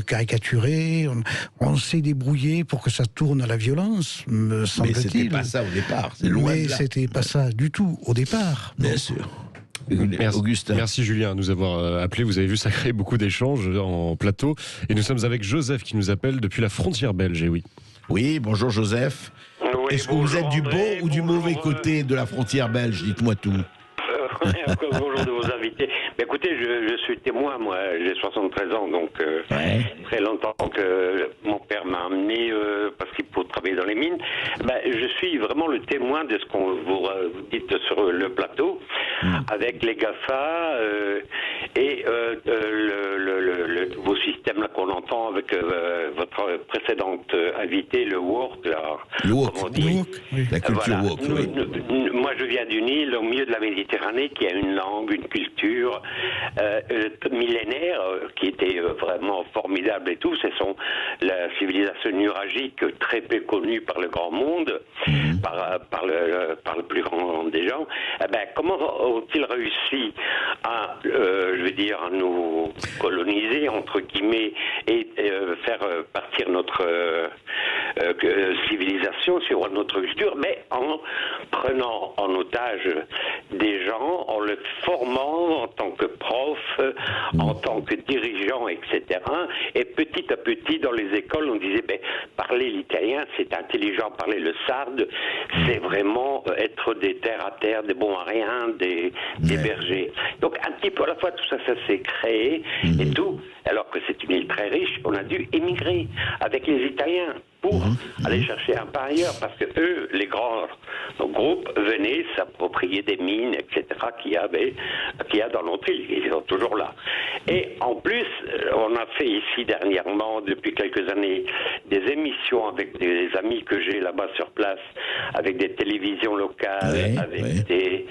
caricaturés, on s'est débrouillé pour que ça tourne à la violence, me semble-t-il. Mais c'était pas ça au départ. C'est loin de là. C'était pas ça du tout au départ. Bien sûr. Augustin. Merci Julien de nous avoir appelé. Vous avez vu, ça crée beaucoup d'échanges en plateau. Et nous sommes avec Joseph qui nous appelle depuis la frontière belge. Et oui. Oui, bonjour Joseph. Oui, est-ce que vous êtes du bon ou du mauvais côté de la frontière belge? Dites-moi tout. Bonjour de vos invités. Mais écoutez, je suis témoin, moi, j'ai 73 ans, donc très longtemps que mon père m'a amené parce qu'il faut travailler dans les mines. Je suis vraiment le témoin de ce qu'on vous dites sur le plateau, avec les GAFA et vos systèmes là qu'on entend avec votre précédente invitée, le woke, le woke, la culture woke. Moi, je viens d'une île au milieu de la Méditerranée qui a une langue, une culture millénaire qui était vraiment formidable et tout. Ce sont la civilisation nuragique très peu connue par le grand monde, par le plus grand des gens. Comment ont-ils réussi à, à nous coloniser, entre guillemets, et faire partir notre civilisation sur notre culture, mais en prenant en otage des gens, en le formant en tant que prof, en tant que dirigeant, etc. Et petit à petit, dans les écoles, on disait, parler l'italien, c'est intelligent, parler le sarde, c'est vraiment être des terre à terre, des bons à rien, des bergers. Donc un petit peu à la fois, tout ça s'est créé, et tout, alors que c'est une île très riche, on a dû émigrer avec les Italiens pour aller chercher un pas ailleurs, parce que eux, les grands groupes, venaient s'approprier des mines, etc., qu'il y a dans notre île. Ils sont toujours là. Et en plus, on a fait ici dernièrement, depuis quelques années, des émissions avec des amis que j'ai là-bas sur place, avec des télévisions locales, avec des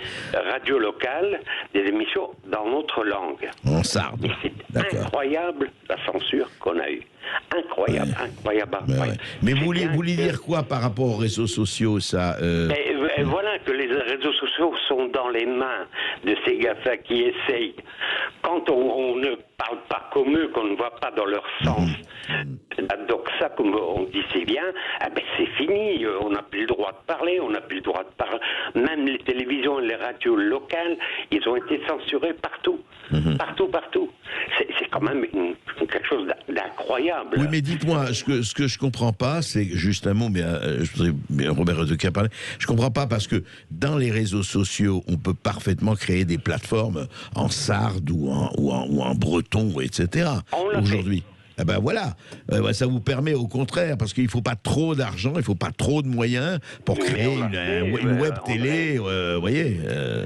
radios locales, des émissions dans notre langue. En sarde. C'est incroyable la censure qu'on a eue. Incroyable, incroyable. Mais vous vouliez dire quoi par rapport aux réseaux sociaux, ça Voilà, que les réseaux sociaux sont dans les mains de ces GAFA qui essayent, quand on ne parle pas comme eux, qu'on ne voit pas dans leur sens. Donc ça, comme on dit si bien, c'est fini, on n'a plus le droit de parler, on n'a plus le droit de parler. Même les télévisions et les radios locales, ils ont été censurés partout. Partout. C'est quand même quelque chose d'incroyable. Oui, mais dites-moi, ce que je comprends pas, c'est juste un mot, mais je voudrais bien Robert Redeker parler. Je comprends pas parce que dans les réseaux sociaux, on peut parfaitement créer des plateformes en sarde ou en breton, etc. Aujourd'hui. eh ben voilà, ça vous permet au contraire, parce qu'il ne faut pas trop d'argent, il ne faut pas trop de moyens pour créer une web télé, vous voyez.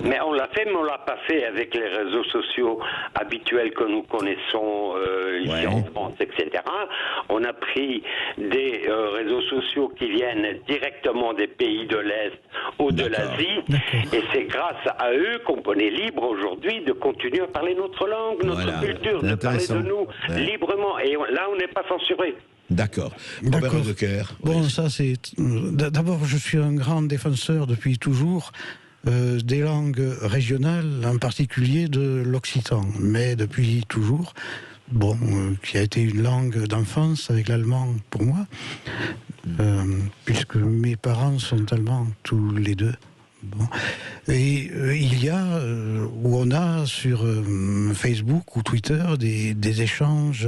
Mais on l'a fait, mais on l'a pas fait avec les réseaux sociaux habituels que nous connaissons ici en France, etc. On a pris des réseaux sociaux qui viennent directement des pays de l'Est ou de l'Asie, et c'est grâce à eux qu'on est libre aujourd'hui de continuer à parler notre langue, notre culture, de parler de nous librement. Et là, on n'est pas censuré. D'accord. Robert Redeker. Bon, ça c'est... D'abord, je suis un grand défenseur depuis toujours des langues régionales, en particulier de l'occitan, mais depuis toujours, qui a été une langue d'enfance avec l'allemand pour moi, puisque mes parents sont allemands tous les deux. Bon. Et il y a, où on a sur Facebook ou Twitter des échanges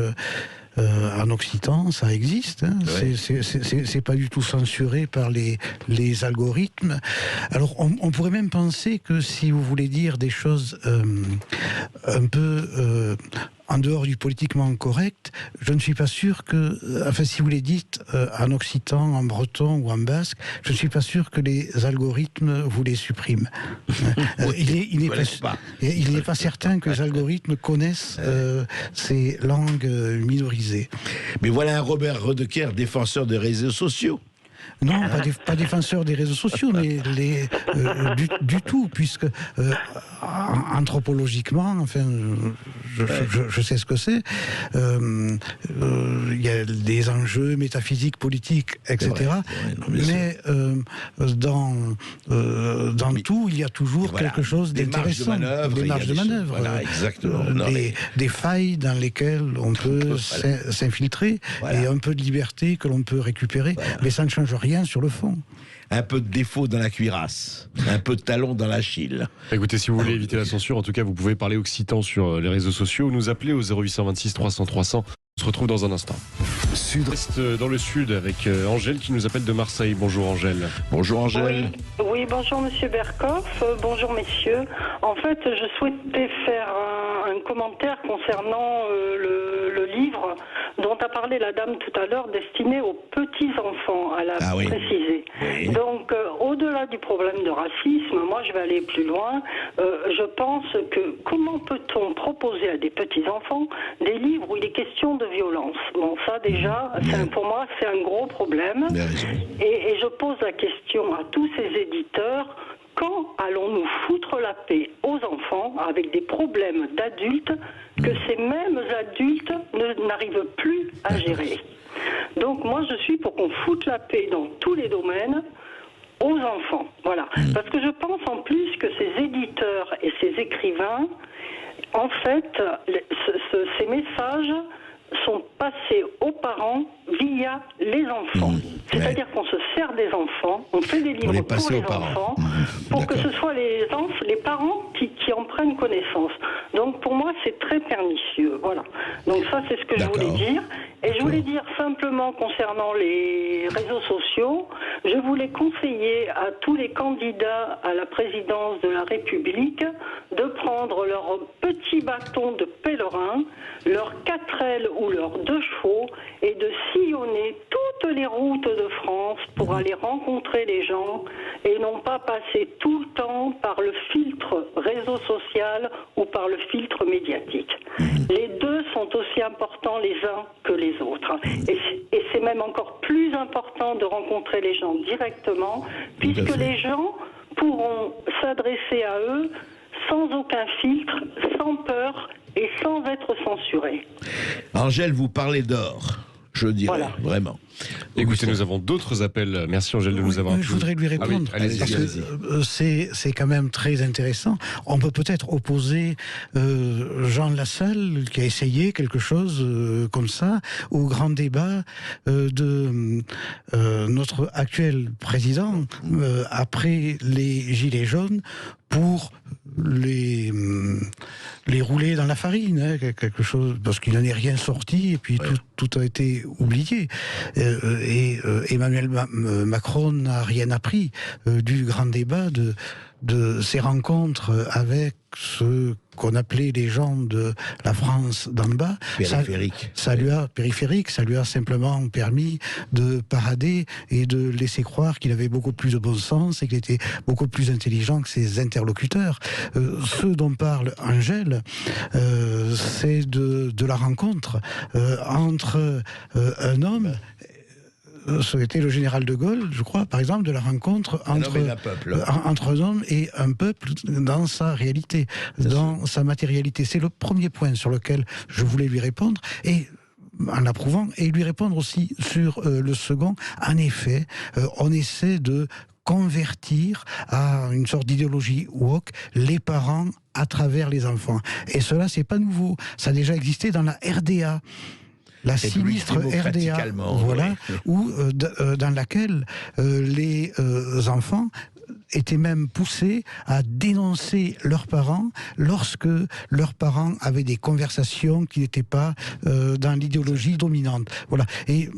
en occitan, ça existe. Hein. C'est pas du tout censuré par les algorithmes. Alors, on pourrait même penser que si vous voulez dire des choses un peu en dehors du politiquement correct, je ne suis pas sûr que, si vous les dites en occitan, en breton ou en basque, je ne suis pas sûr que les algorithmes vous les suppriment. Il n'est pas certain que les algorithmes connaissent ces langues minorisées. Mais voilà un Robert Redeker, défenseur des réseaux sociaux. Non, pas défenseur des réseaux sociaux, mais du tout, puisque anthropologiquement, enfin, je sais ce que c'est. Il y a des enjeux métaphysiques, politiques, etc. Mais dans tout, il y a toujours quelque chose d'intéressant. Des marges de manœuvre. Voilà, exactement. Des failles dans lesquelles on peut s'infiltrer, et un peu de liberté que l'on peut récupérer, mais ça ne change rien sur le fond. Un peu de défaut dans la cuirasse, un peu de talon dans l'Achille. Écoutez, si vous voulez éviter la censure, en tout cas, vous pouvez parler occitan sur les réseaux sociaux ou nous appeler au 0826 300 300. On se retrouve dans un instant. Reste dans le sud avec Angèle qui nous appelle de Marseille. Bonjour Angèle. Bonjour Angèle. Oui, bonjour Monsieur Berkoff, bonjour messieurs. En fait, je souhaitais faire un commentaire concernant le livre dont a parlé la dame tout à l'heure, destiné aux petits-enfants, elle a précisé. Oui. Donc, au-delà du problème de racisme, moi je vais aller plus loin. Je pense que comment peut-on proposer à des petits-enfants des livres où il est question de violence? Bon, ça déjà, pour moi, c'est un gros problème. Et je pose la question à tous ces éditeurs, quand allons-nous foutre la paix aux enfants avec des problèmes d'adultes que ces mêmes adultes n'arrivent plus à gérer? Donc moi, je suis pour qu'on foute la paix dans tous les domaines aux enfants. Voilà. Parce que je pense en plus que ces éditeurs et ces écrivains, en fait, ces messages sont passés aux parents via les enfants. C'est-à-dire qu'on se sert des enfants, on fait des livres pour les enfants, pour que ce soit les parents qui en prennent connaissance. Donc pour moi, c'est très pernicieux. Voilà. Donc ça, c'est ce que je voulais dire. Et je voulais dire simplement concernant les réseaux sociaux, je voulais conseiller à tous les candidats à la présidence de la République de prendre leur petit bâton de pèlerin, leur 4L ou leurs 2 chevaux et de sillonner toutes les routes de France pour aller rencontrer les gens et non pas passer tout le temps par le filtre réseau social ou par le filtre médiatique. Les deux sont aussi importants les uns que les autres. Et c'est même encore plus important de rencontrer les gens directement, puisque les gens pourront s'adresser à eux sans aucun filtre, sans peur et sans être censurés. Angèle, vous parlez d'or, je dirais, vraiment. Écoutez, nous avons d'autres appels. Merci Angèle de nous avoir appelés. Je voudrais lui répondre, parce que c'est quand même très intéressant. On peut peut-être opposer Jean Lassalle, qui a essayé quelque chose comme ça, au grand débat de notre actuel président, après les Gilets jaunes, pour les rouler dans la farine, hein, quelque chose, parce qu'il n'en est rien sorti, et puis tout a été oublié. Et Emmanuel Macron n'a rien appris du grand débat de ces rencontres avec ce qu'on appelait les gens de la France d'en bas, Périphérique. ça lui a simplement permis de parader et de laisser croire qu'il avait beaucoup plus de bon sens et qu'il était beaucoup plus intelligent que ses interlocuteurs. Ce dont parle Angèle, c'est de la rencontre entre un homme. Ça a été le général de Gaulle, je crois, par exemple, de la rencontre entre un homme et un peuple dans sa réalité, dans sa matérialité. C'est le premier point sur lequel je voulais lui répondre, et en l'approuvant, et lui répondre aussi sur le second. En effet, on essaie de convertir à une sorte d'idéologie woke les parents à travers les enfants. Et cela, c'est pas nouveau. Ça a déjà existé dans la RDA. La sinistre RDA, voilà, où, dans laquelle les enfants étaient même poussés à dénoncer leurs parents lorsque leurs parents avaient des conversations qui n'étaient pas dans l'idéologie dominante. Voilà. Et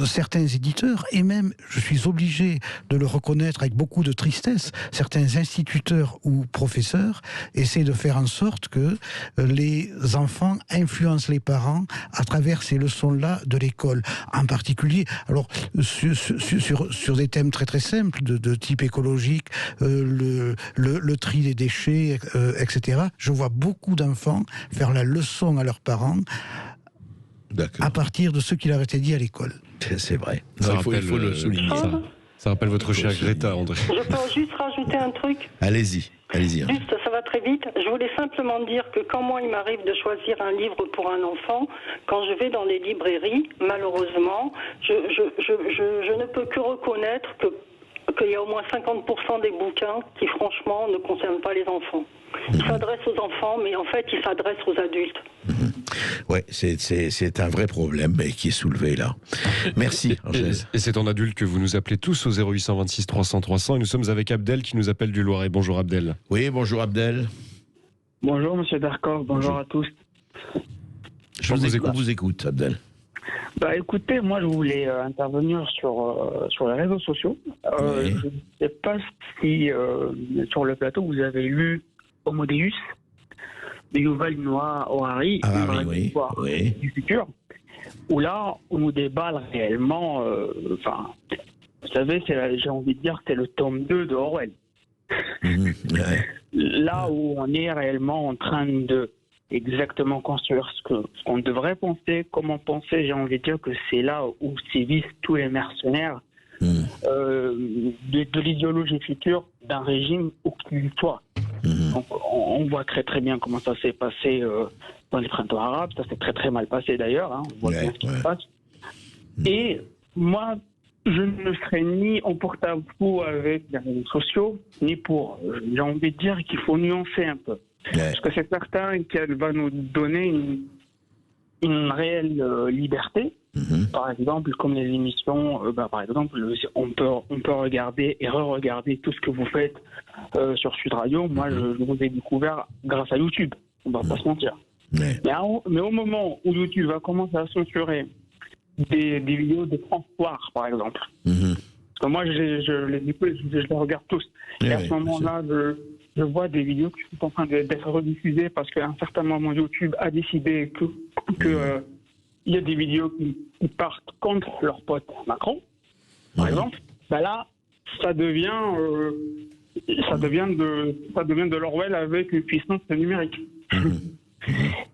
certains éditeurs, et même, je suis obligé de le reconnaître avec beaucoup de tristesse, certains instituteurs ou professeurs essaient de faire en sorte que les enfants influencent les parents à travers ces leçons-là de l'école. En particulier, alors, sur des thèmes très très simples, de type écologique, le tri des déchets, etc. Je vois beaucoup d'enfants faire la leçon à leurs parents à partir de ce qui leur était dit à l'école. C'est vrai. Il faut le souligner. Ça rappelle votre chère Greta, André. Je peux juste rajouter un truc ? Allez-y. Juste, ça va très vite. Je voulais simplement dire que quand moi, il m'arrive de choisir un livre pour un enfant, quand je vais dans les librairies, malheureusement, je ne peux que reconnaître qu'il y a au moins 50% des bouquins qui, franchement, ne concernent pas les enfants. Ils s'adressent aux enfants, mais en fait, ils s'adressent aux adultes. Oui, c'est un vrai problème qui est soulevé là. Merci, Angèle. Et c'est en adulte que vous nous appelez tous au 0826 300 300. Et nous sommes avec Abdel qui nous appelle du Loiret. Bonjour Abdel. Oui, bonjour Abdel. Bonjour Monsieur Berkov, bonjour à tous. On vous écoute, Abdel. Bah écoutez, moi je voulais intervenir sur les réseaux sociaux. Je ne sais pas si sur le plateau vous avez lu Homo Deus de Yuval Noah Harari, du futur, où là on nous déballe réellement. Vous savez, j'ai envie de dire que c'est le tome 2 de Orwell. Là où on est réellement en train de exactement construire ce qu'on devrait penser, comment penser, j'ai envie de dire que c'est là où sévissent tous les mercenaires de l'idéologie future d'un régime où qu'il soit. Donc, on voit très très bien comment ça s'est passé dans les printemps arabes, ça s'est très très mal passé d'ailleurs, on voit bien ce qui se passe. Et moi, je ne serai ni en porte-à-faux avec les réseaux sociaux, ni pour. J'ai envie de dire qu'il faut nuancer un peu. Parce que c'est certain qu'elle va nous donner une réelle liberté. Par exemple, comme les émissions, par exemple, on peut regarder et re-regarder tout ce que vous faites sur Sud Radio. Moi, je vous ai découvert grâce à YouTube. On va pas se mentir. Mais au moment où YouTube va commencer à censurer des vidéos de transport, par exemple. Parce que moi, je les regarde tous. Et à ce moment-là, je vois des vidéos qui sont en train d'être rediffusées parce qu'à un certain moment, YouTube a décidé que il y a des vidéos qui partent contre leur pote Macron, par exemple. Ben là, ça devient de l'Orwell avec une puissance numérique.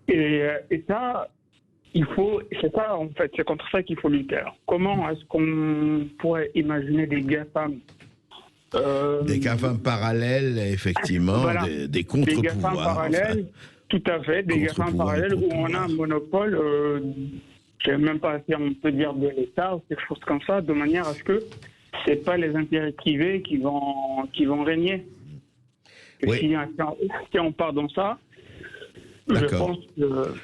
Et ça, c'est ça en fait, c'est contre ça qu'il faut lutter. Alors, comment est-ce qu'on pourrait imaginer des GAFAM des GAFAM parallèles, effectivement, voilà, des contre-pouvoirs. Des GAFAM parallèles, tout à fait, des GAFAM parallèles où on a un monopole, je ne sais même pas si on peut dire de l'État ou quelque chose comme ça, de manière à ce que ce n'est pas les intérêts privés qui vont régner. Si on part dans ça, je pense que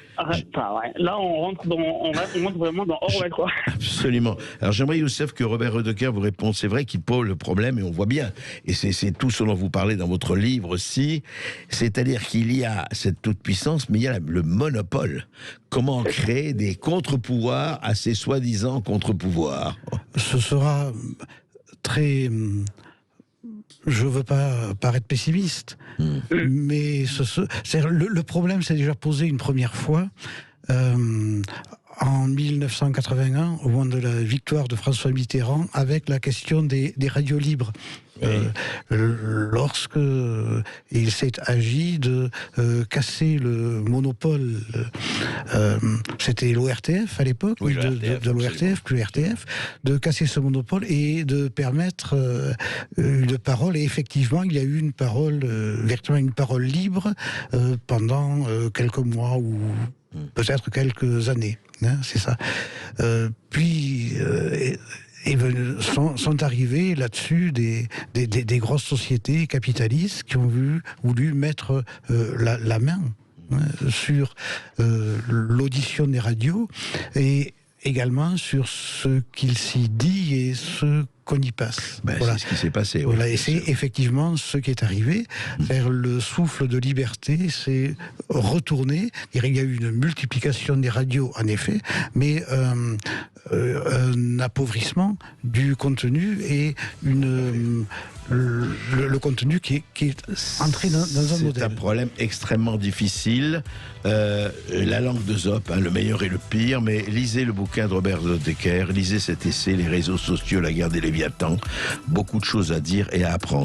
là on rentre vraiment dans Orwell, quoi. Absolument. Alors j'aimerais, Youssef, que Robert Redeker vous réponde. C'est vrai qu'il pose le problème et on voit bien. Et c'est tout ce dont vous parlez dans votre livre aussi. C'est-à-dire qu'il y a cette toute-puissance, mais il y a le monopole. Comment créer des contre-pouvoirs à ces soi-disant contre-pouvoirs? Ce sera très je veux pas paraître pessimiste, mais le problème s'est déjà posé une première fois. En 1981, au moment de la victoire de François Mitterrand, avec la question des radios libres. Lorsque il s'est agi de casser le monopole, c'était l'ORTF à l'époque, de l'ORTF, plus RTF, de casser ce monopole et de permettre une parole. Et effectivement, il y a eu une parole, véritablement une parole libre pendant quelques mois ou peut-être quelques années. Hein, c'est ça. Puis sont arrivés là-dessus des grosses sociétés capitalistes qui ont voulu mettre la main sur l'audition des radios et également sur ce qu'il s'y dit et ce qu'on y passe. C'est ce qui s'est passé. Voilà, et c'est effectivement ce qui est arrivé. Le souffle de liberté s'est retourné. Il y a eu une multiplication des radios, en effet, mais un appauvrissement du contenu et le contenu qui est entré dans un modèle. C'est un problème extrêmement difficile. La langue de Zop, le meilleur et le pire, mais lisez le bouquin de Robert Decker, lisez cet essai, Les réseaux sociaux, la guerre des Léviathans. Beaucoup de choses à dire et à apprendre.